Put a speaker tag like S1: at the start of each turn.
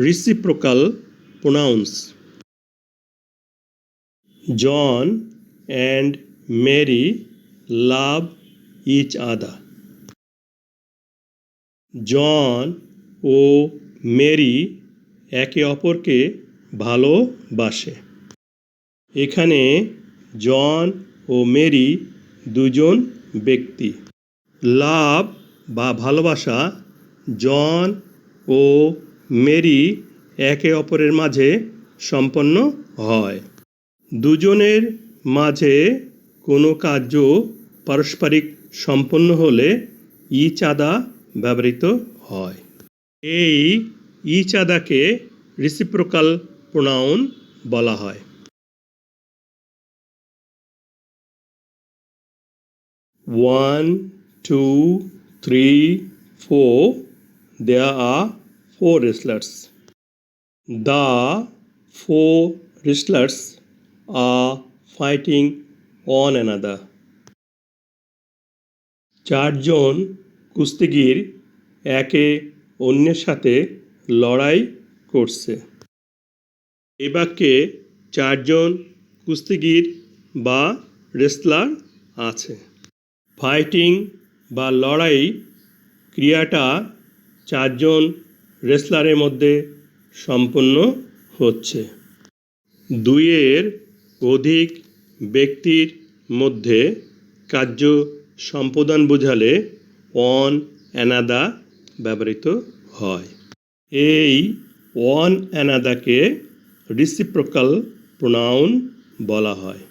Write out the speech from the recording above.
S1: reciprocal pronouns. John and Mary love each other. John O Mary একে অপরকে ভালোবাসে। এখানে জন ও মেরি দুজন ব্যক্তি। লাভ বা ভালোবাসা জন ও মেরি একে অপরের মাঝে সম্পন্ন হয়। দুজনের মাঝে কোনো কার্য পারস্পরিক সম্পন্ন হলে ইচ আদার ব্যবহৃত হয়। এই ইচ আদারকে রিসিপ্রোকাল প্রোনাউন বলা হয়। 1, 2, 3, 4 There are 4 wrestlers. The 4 wrestlers are fighting one another. 4 জন কুস্তিগীর একে অন্যের সাথে লড়াই করছে। এই বাক্যে 4 জন কুস্তিগীর বা রেসলার আছে। ফাইটিং বা লড়াই ক্রিয়াটা 4 জন রেসলারের মধ্যে সম্পন্ন হচ্ছে। 2 এর অধিক ব্যক্তির মধ্যে কার্য সম্পাদন বোঝালে অন অ্যানাদার ব্যবহৃত হয়। এই অন অ্যানাদারকে রিসিপ্রোকাল প্রোনাউন বলা হয়।